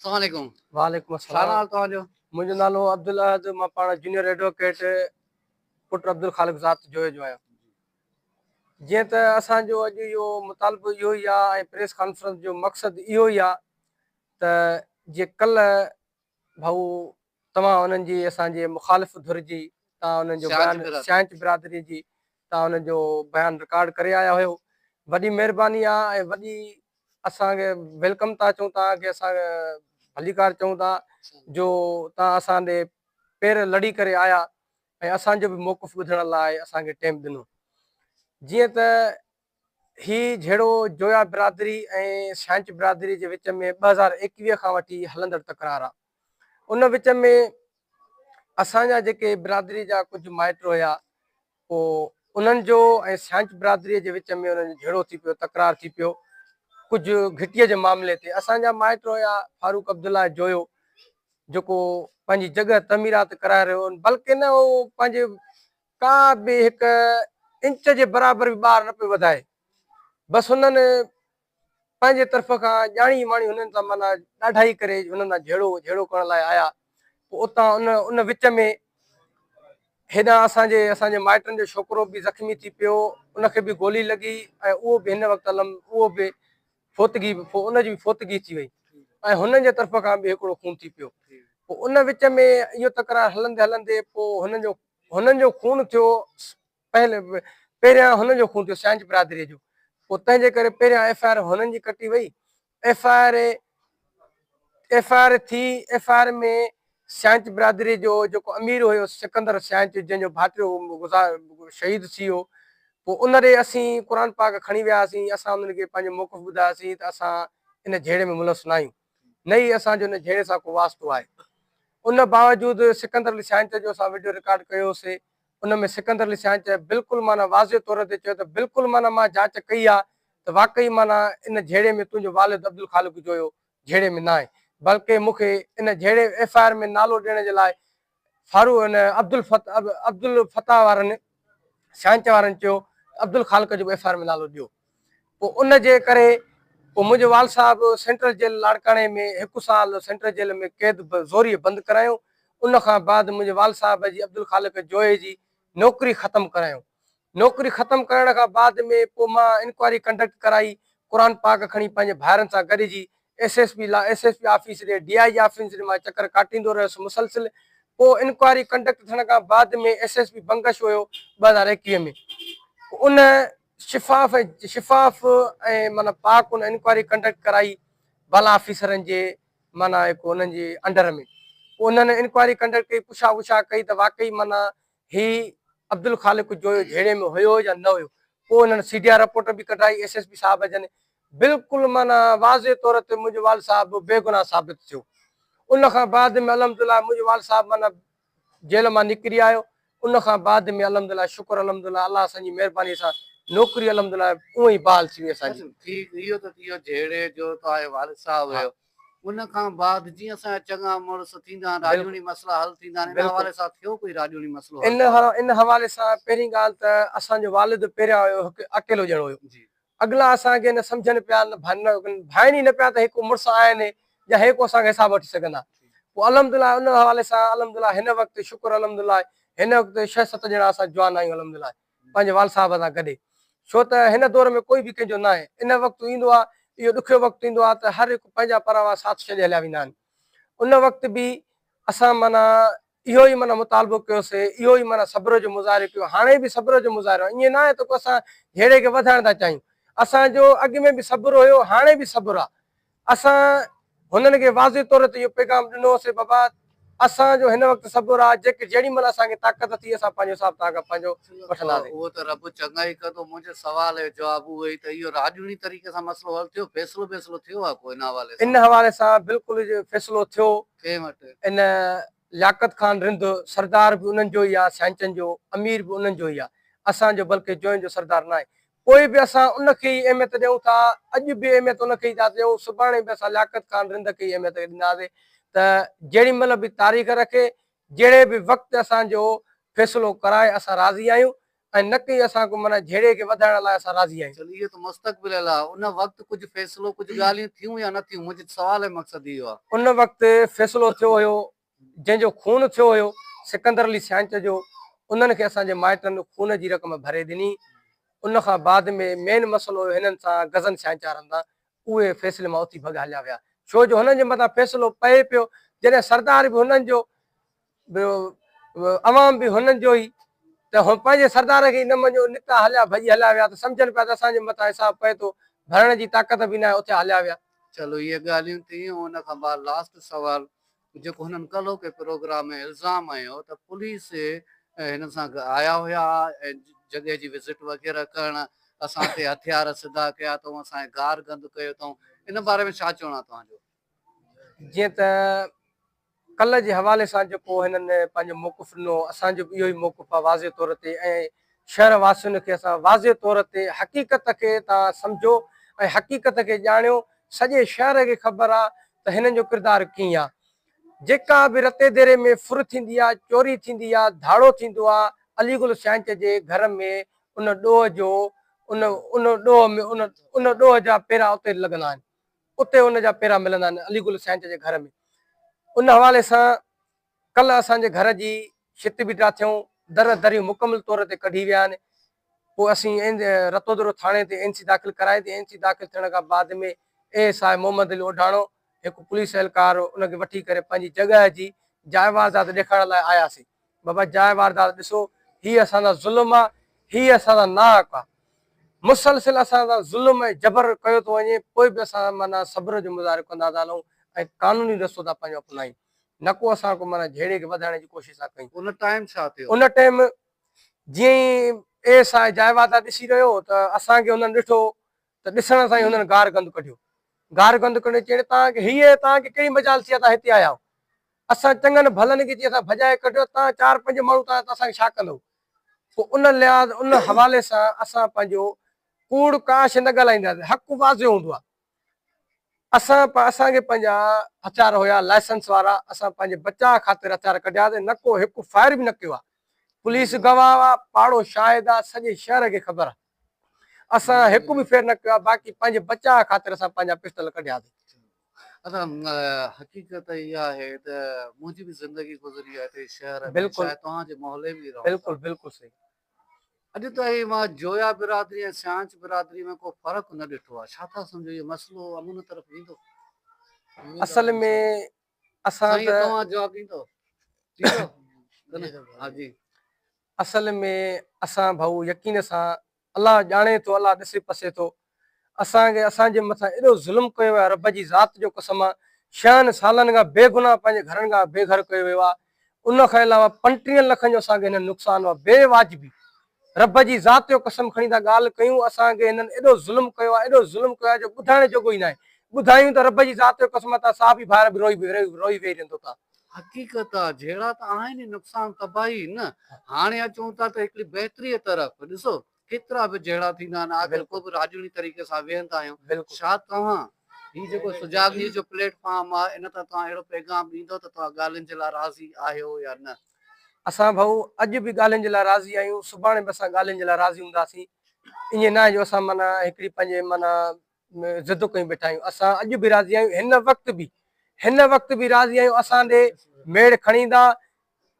अस्सलाम वालेकुम। वालेकुम छा अस्सलाम। नाल तव्हांजो? मुंहिंजो नालो अब्दुल अहद, मां पाण जूनियर एडवोकेट पुट अब्दुल ख़ालिक ज़ात जो आहियां। जीअं त असांजो अॼु इहो मुतालबो इहो ई आहे ऐं प्रेस कॉन्फ्रेंस जो मक़सदु इहो ई आहे त जीअं कल्ह भाऊ तव्हां उन्हनि जी असांजे मुख़ालिफ़ धुर जी तव्हां उन्हनि जो शांति बयानु बिरादरी। शांति बिरादरी जी तव्हां उन्हनि जो बयानु रिकॉर्ड करे आया हुयो। वॾी महिरबानी आहे ऐं वॾी असांखे वेलकम था चऊं, तव्हांखे असांखे भलीकार चऊं था जो तव्हां असांजे पेर लड़ी करे आया ऐं असांजो बि मौक़ुफ़ ॿुधण लाइ असांखे टाइम ॾिनो। जीअं त ही जहिड़ो जोया बिरादरी ऐं छांच बिरादरी जे विच में 2021 खां वठी हलंदड़ तकरार आहे। उन विच में असांजा जेके बिरादरी जा कुझु माइट हुया पोइ उन्हनि जो ऐं छांच बिरादरीअ जे विच में उन्हनि जो झेड़ो थी पियो, तकरार थी पियो कुझु घिटीअ जे मामले ते। असांजा माइट हुया फारूक अब्दुल्ला जोयो जेको पंहिंजी जॻह तमीरात कराए रहियो, बल्कि न उहो पंहिंजे का बि हिकु इंच जे बराबरि बि ॿार न पियो वधाए, बसि हुननि पंहिंजे तरफ़ खां ॼाणी वाणी हुननि सां माना ॾाढा ई करे हुननि सां झेड़ो करण लाइ आया। पोइ उतां उन विच में हेॾां असांजे माइटनि जो छोकिरो बि ज़ख़्मी थी पियो, उनखे बि गोली लॻी ऐं उहो बि हिन वक़्तु उहो बि उनजी बि फोतगी थी वई ऐं हुननि जे तरफ़ खां बि हिकिड़ो खून थी पियो। पोइ उन विच में इहो तकरार हलंदे हलंदे पोइ हुननि जो खून थियो, पहिरियां हुननि जो खून थियो छांच बिरादरीअ जो। पोइ तंहिंजे करे पहिरियां FIR हुननि जी कटी वई। FIR थी, FIR में छांच बिरादरी जो जेको अमीर हुयो सिकंदर छांच, जंहिंजो भाइटियो शहीद थी वियो, पोइ उन ॾे असीं क़ुर पाक खणी वियासीं। असां उन्हनि खे पंहिंजो मौक़ुफ़ ॿुधायोसीं त असां इन झेड़े में मुलस न आहियूं, न ई असांजो इन झेड़े सां को वास्तो आहे। उन बावजूदि सिकंदर अली छांच जो असां वीडियो रिकॉर्ड कयोसीं। उन में सिकंदर अली छांच बिल्कुलु माना वाज़े तौर ते चयो त बिल्कुलु माना मां जांच कई आहे त वाक़ई माना इन झेड़े में तुंहिंजो वालिद अब्दुल ख़ालिक जोयो झेड़े में न आहे, बल्कि मूंखे इन झेड़े FIR में नालो ॾियण जे लाइ अब्दुल फताह वारनि छांच वारनि चयो अब्दुल ख़ालिक जो FIR में नालो ॾियो। पोइ उन जे करे पोइ मुंहिंजो वाल साहब सेंट्रल जेल लाड़काणे में 1 साल सेंट्रल जेल में क़ैद ज़ोरीअ बंदि करायूं। उन खां बाद मुंहिंजे वाल साहब जी अब्दुल ख़ालिक जोए जी नौकरी ख़तमु करायूं। नौकरी ख़तमु करण खां बाद में पोइ मां इंक्वायरी कंडक्ट कराई, क़ुर पाक खणी पंहिंजे भाइरनि सां गॾिजी SSP ऑफिस ॾे DIG ऑफिस ॾे मां चकर काटींदो रहियुसि मुसलसिल। पोइ इंक्वायरी कंडक्ट थियण खां बाद में SSP बंगश हुयो 2021 में। उन शिफ़ाफ़ ऐं माना पाक उन इंक्वायरी कंडक्ट कराई बाला ऑफिसरनि जे माना उन्हनि जे अंडर में। पोइ उन्हनि इंक्वायरी कंडक्ट कई, पुछा वुछा कई त वाक़ई माना ही अब्दुल ख़ालिक जो झेड़े में हुयो या न हुयो। पोइ उन्हनि CDR रिपोर्ट बि कढाई SSP साहब जन, बिल्कुलु माना वाज़े तौर ते मुंहिंजो वाल साहब बेगुनाह साबित थियो। उन खां बाद में अलहमदुलिल्लाह मुंहिंजो वाल साहब माना जेल मां निकिरी आयो। उन खां बाद में अलहमदुलिल्लाह शुक्र अलहमदुलिल्लाह अल्लाह असांजी महिरबानी सां नौकरी अलहमदुलिल्लाह उहो ई बहाल थी वई असांजी। ठीक, इहो त इहो झेड़े जो तव्हांजो वालिद साहब हुयो। उन खां बाद जीअं असांजा चङा मुड़ुस थींदा आहिनि, राजूनी मसला हल थींदा आहिनि, इन हवाले सां थियो कोई राजूनी मसलो हल? इन हवाले सां पहिरीं ॻाल्हि त असांजो वालिद पहिरियां हुयो हिकु अकेलो ॼणो हुयो। अॻिला असांखे न सम्झनि पिया, न भाइनि ई न पिया त हिकु मुड़ुस आहिनि या हेको असांखे हिसाब वठी सघंदा। पोइ अलहमदुलिल्लाह उन हवाले सां अलहमदुलिल्लाह हिन वक़्तु शुक्र अलहमदुलिल्लाह हिन वक़्तु 6-7 ॼणा असां जवान आहियूं अलहमदुलिल्लाह पंहिंजे वाल साहब सां गॾु। छो त हिन दौर में कोई बि कंहिंजो न आहे। इन वक़्तु ईंदो आहे, इहो ॾुखियो वक़्तु ईंदो आहे त हर हिकु पंहिंजा परवाह साथ छॾे हलिया वेंदा आहिनि। उन वक़्तु बि असां माना इहो ई माना मुतालबो कयोसीं, इहो ई माना सब्र जो मुज़ाहिरो कयो। हाणे बि सब्र जो मुज़ाहिरो, ईअं न आहे त को असां झेड़े खे वधाइण था चाहियूं। असांजो अॻु में बि सब्र हुयो, हाणे बि सब्र आहे। असां हुननि खे वाज़े तौर ते इहो पैगाम ॾिनोसीं बाबा असांजो हिन वक़्तु सब्र आहे, जेके जेॾी महिल असांखे ताक़त थी असां पंहिंजो हिसाब ताक़त पंहिंजो वठंदासीं। उहो त रब चङा ई कंदो। मुंहिंजे सवाल जो जवाबु उहो ई त इहो राजूनी तरीक़े सां मसलो हल थियो, फैसलो थियो आहे को इन हवाले सां? इन हवाले सां बिल्कुलु फैसलो थियो। कंहिं वटि? इन लियाकत ख़ान रिंद सरदार बि उन्हनि जो ई आहे, छांचनि जो अमीर बि उन्हनि जो ई आहे, असांजो बल्कि जोइन जो सरदार न आहे। कोई बि असां उनखे ई अहमियत ॾियूं था, अॼु बि अहमियत उनखे ई था ॾियूं, सुभाणे बि असां लियाकत ख़ान रिंद खे ई अहमियत ॾींदासीं त जेॾी महिल बि तारीख़ रखे, जहिड़े बि वक़्तु असांजो फ़ैसिलो कराए असां राज़ी आहियूं। ऐं न की असां को माना झेड़े खे वधाइण लाइ असां राज़ी आहियूं। चलो ये तो मुस्तक़बिल आहे उन वक़्तु कुझु फ़ैसिलो कुझु ॻाल्हियूं थियूं या न थियूं मुंहिंजो सवाल जो मक़सदु इहो आहे। उन वक़्तु फ़ैसिलो थियो हुयो जंहिंजो खून थियो हुयो सिकंदर अली छांच जो, उन्हनि खे असांजे माइटनि खून जी रक़म भरे ॾिनी। उन खां बाद में मेन मसइलो हुयो हिननि सां गज़न छांचारनि सां, उहे फ़ैसिले मां उथी भॻा हलिया विया। छो जो हुननि जे मथां फ़ैसिलो पए पियो, जॾहिं सरदार बि हुननि जो, अवाम बि हुननि जो ई, त हो पंहिंजे सरदार खे न मञियो, निकिता हलिया भॼी हलिया विया, त सम्झनि पिया त असांजे मथां हिसाब पए थो, भरण जी ताक़त बि न आहे, उते हलिया विया। चलो ये ॻाल्हियूं थियूं उन खां बाद लास्ट सवाल जेको हुननि कलो के प्रोग्राम में इल्ज़ाम आयो त पुलिस हिन सां आया हुया ऐं जॻह जी विज़िट वग़ैरह करण असां ते हथियार सिधा कया अथऊं असांजे गार गंद कयो अथऊं इन बारे में छा चवणो आहे तव्हांजो? जीअं त कल्ह जे हवाले सां जेको हिननि पंहिंजो मौक़ुफ़ ॾिनो, असांजो इहो ई मौक़ुफ़ आहे वाज़े तौर ते, ऐं शहर वासियुनि खे असां वाज़े तौर ते हक़ीक़त खे तव्हां सम्झो ऐं हक़ीक़त खे ॼाणियो। सॼे शहर खे ख़बर आहे त हिननि जो किरदारु कीअं आहे। जेका बि रते देरे में फुर थींदी आहे, चोरी थींदी आहे, धाड़ो थींदो आहे, अलीगुल छांच जे घर में उन ॾोह जो उन उन ॾोह में उन ॾोह जा पेरा उते लॻंदा आहिनि, उते उन जा पेरा मिलंदा आहिनि अलीगुल छांच जे घर में। उन हवाले सां कल्ह असांजे घर जी छित बि था थियूं, दर दरियूं मुकमल तौर ते कढी विया आहिनि। पोइ असीं रतोदरो थाणे ते एनसी दाख़िल कराए थी। एनसी दाख़िल थियण खां बाद में एएसआई मोहम्मद अली ओढाणो हिकु पुलिस एहलकार उनखे वठी करे पंहिंजी जॻह जी जाइ वारदात ॾेखारण लाइ आयासीं। बाबा जाइ वारदात ॾिसो, हीअ असांजा ज़ुल्म आहे, हीअ असांजा नाहक आहे, मुसलसिल असांजा ज़ुल्म ऐं जबर कयो थो वञे, पोइ बि असां माना सब्र जो मुज़ाहिरो कंदा था हलूं ऐं कानूनी रस्तो था पंहिंजो अपनायूं, न को असां को माना झेड़े खे वधाइण जी कोशिशि था कयूं। उन टाइम छा थियो? उन टाइम जीअं ई एएसआई जाइ वारदात ॾिसी रहियो त असांखे हुननि ॾिठो त ॾिसण सां ई हुननि गार गंद कढियो। गार गंद कढे चई तव्हांखे हीअ तव्हांखे कहिड़ी मजाल थी आहे तव्हां हिते आया आहियो? असां चङनि भलनि खे जीअं असां भॼाए कढियो, तव्हां 4-5 माण्हू तव्हां त असांखे छा कंदव? पोइ उन लिहाज़ उन हवाले सां असां पंहिंजो कूड़ काश न ॻाल्हाईंदासीं, हक़ु वाज़े हूंदो आहे। असांखे पंहिंजा हथियार हुया लाइसेंस वारा, असां पंहिंजे बचाव ख़ातिर हथियार कढियासीं, न को हिकु फायर बि न कयो आहे। पुलिस गवाह आहे, पाड़ो शाहिद आहे, सॼे शहर खे ख़बर आहे असां हिकु बि फेर न कयो आहे। बाक़ी पंहिंजे बचाव ख़ातिर असां पंहिंजा पिस्तल कढियासीं। अच्छा हक़ीक़त इहा आहे त मुंहिंजी बि ज़िंदगी गुज़री आहे हिते शहर में, बिल्कुलु शायदि तव्हांजे मोहल्ले में रहो। बिल्कुलु बिल्कुलु सही। अॼु ताईं मां जोया बिरादरी ऐं छांच बिरादरी में को फ़र्क़ु न ॾिठो आहे। छा था सम्झो इहो मसइलो अमून तरफ़ ईंदो? असल में असां साईं त तव्हां जवाबु ॾींदो? हा जी। असल में असां भाऊ यकीन सां अलाह ॼाणे थो, अलाह ॾिसे पसे थो, असांखे असांजे मथां एॾो ज़ुल्म कयो आहे, रब जी ज़ात जो कसम आहे। 6 सालनि खां बेगुनाह पंहिंजे घरनि खां बेघर कयो वियो आहे। उन खां अलावा 35 लखनि जो असांखे हिन नुक़सानु आहे बेवाजिबी। रब जी ज़ात जो कसम खणी था ॻाल्हि कयूं, असांखे हिननि एॾो ज़ुल्म कयो आहे, एॾो ज़ुल्म कयो आहे जो ॿुधाइण जोॻो ई न आहे। ॿुधायूं त रब जी ज़ात जो कसम था साफ़ ई ॿाहिरि बि रोई वेही रहंदो था। हक़ीक़त आहे जहिड़ा त आहिनि नुक़सान तबाही न। हाणे अचूं था त हिकिड़ी बहितरीअ तरफ़ ॾिसो केतिरा बि जहिड़ा थींदा आहिनि, आख़िर को बि राजूनी तरीक़े सां वेहंदा आहियूं। छा तव्हां हीउ जेको सुजाॻी जो प्लेटफॉर्म आहे इन तां तव्हां अहिड़ो पैगाम ॾींदो त तव्हां ॻाल्हियुनि जे लाइ राज़ी आहियो या न? असां भाऊ अॼु बि ॻाल्हियुनि जे लाइ राज़ी आहियूं, सुभाणे बि असां ॻाल्हियुनि जे लाइ राज़ी हूंदासीं। ईअं न आहे जो असां माना हिकिड़ी पंहिंजे माना ज़िद कयूं वेठा आहियूं। असां अॼु बि राज़ी आहियूं, हिन वक़्तु बि राज़ी आहियूं। असांजे मेड़ खणी ईंदा,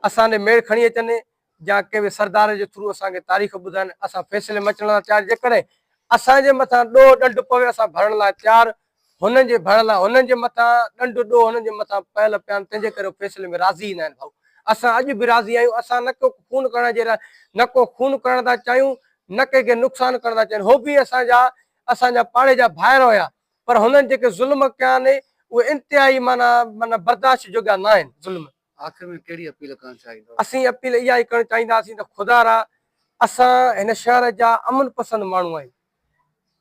असांजे मेड़ खणी अचनि या कंहिं सरदार जे थ्रू असांखे तारीख़ ॿुधाइनि, असां फ़ैसिले में अचण लाइ तयारु। जेकॾहिं असांजे मथां ॾोह ॾंड पवे असां भरण लाइ तयारु, हुननि जे भरण लाइ हुननि जे मथां ॾंड ॾोह हुननि जे मथां पयल पिया आहिनि, तंहिंजे करे फ़ैसिले में राज़ी ई न आहिनि भाऊ। असां अॼु बि राज़ी आहियूं। असां न को खून करण जे लाइ न को खून करण था चाहियूं, न कंहिंखे नुक़सानु करण था चाहिनि। हो बि असांजा पाड़े जा भाइर हुया, पर हुननि जेके ज़ुल्म कया आहिनि उहे इंतिहाई माना बर्दाश्त जोॻा न आहिनि ज़ुल्म। आख़िर में कहिड़ी अपील करणु चाहींदो? असीं अपील इहा ई करणु चाहींदासीं त ख़ुदा रा असां हिन शहर जा अमन पसंद माण्हू आहियूं।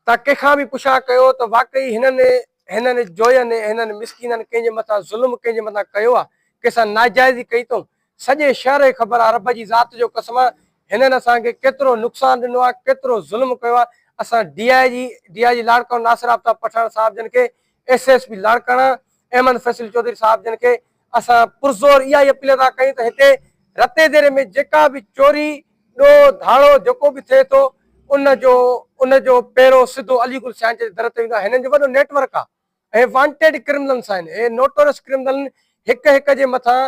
तव्हां कंहिंखां बि पुछा कयो त वाक़ई हिननि जोयनि हिननि मिसकीननि कंहिंजे मथां ज़ुल्म कंहिंजे मथां कयो आहे, कंहिंसां नाजाइज़ी कई अथऊं। सॼे शहर खे ख़बर आहे, रब जी ज़ात जो कसम आहे, हिननि असांखे केतिरो नुक़सानु ॾिनो आहे, केतिरो ज़ुल्म कयो आहे। असां DIG लाड़काना नासिर आफ्ताब पठान साहिब जन खे, SSP लाड़काना अहमद फैसल चौधरी साहिब जन खे असां पुरज़ोर इहा ई अपील था कयूं त हिते रते देरे में जेका बि चोरी ॾो धाड़ो जेको बि थिए थो उनजो पहिरों सिधो अलीगुल साईं जे दर ते वेंदो आहे। हिननि जो वॾो नेटवर्क आहे ऐं वांटेड क्रिमिनल्स आहिनि, हे नोटोरस क्रिमिनल, हिक हिक जे मथां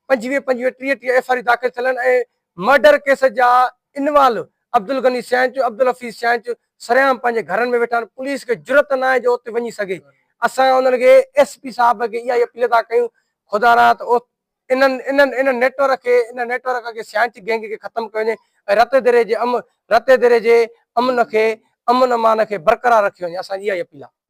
25 30 एफआईआर दाख़िल थियल आहिनि ऐं मर्डर केस जा इनवॉल्व अब्दुल गनी सैंच, अब्दुल हफीज़ सैंच सरेआम पंहिंजे घरनि में वेठा आहिनि। पुलिस खे जुरत न आहे जो उते वञी सघे। असां उन्हनि खे एसपी साहब खे इहा अपील था कयूं, ख़ुदा रात इन नेटवर्क खे सैंच गैंग खे ख़तम कयो वञे ऐं रते दरे जे अमन खे अमन अमान खे बरक़रार रखियो वञे। असांजी इहा अपील आहे।